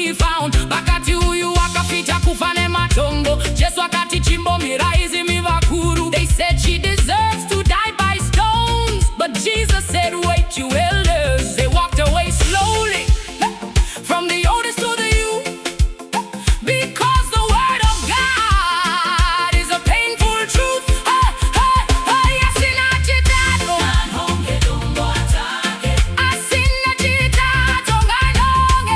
he found. Bakati uyu wakafita kufane matongo. Jesu akati chimbo miraizi mivakuru. They said she deserves to die by stones, but Jesus said, wait, you elders. They walked away slowly, from the oldest to the youth, because the word of God is a painful truth. ASINA CHITADZO NGAANHONGE DOMBO ATAKE. ASINA CHITADZO NGAANHONGE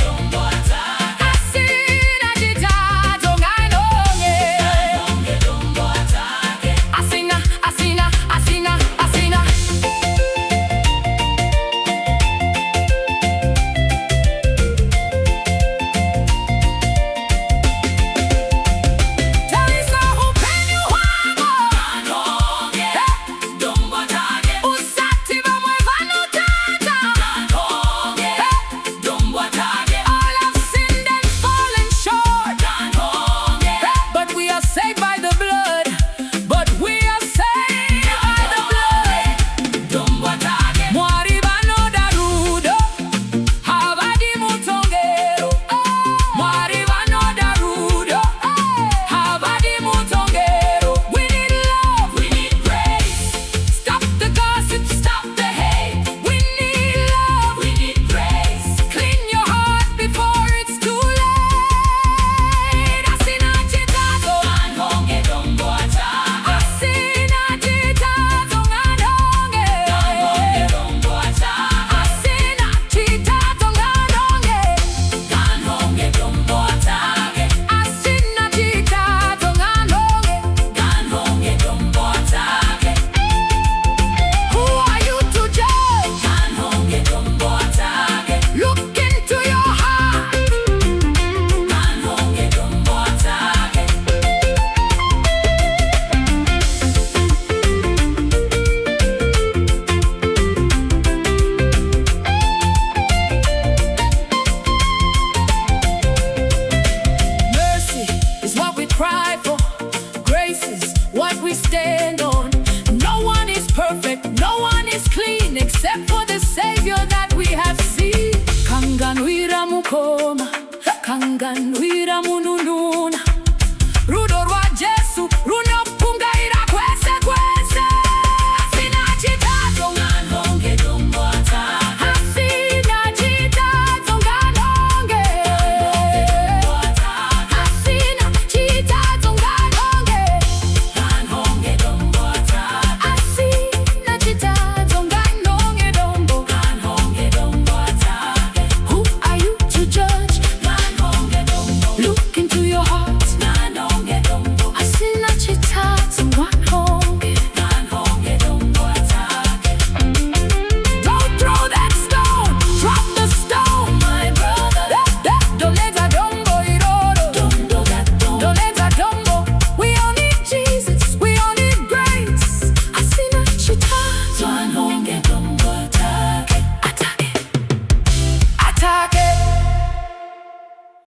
DOMBO ATAKE. ASINA CHITADZO NGAANHONGE DOMBO ATAKE. ASINA, ASINA, ASINA, ASINA. Cry for grace is what we stand on. No one is perfect, no one is clean, except for the Savior that we have seen. Kanganwira mukoma, kanganwira mununu.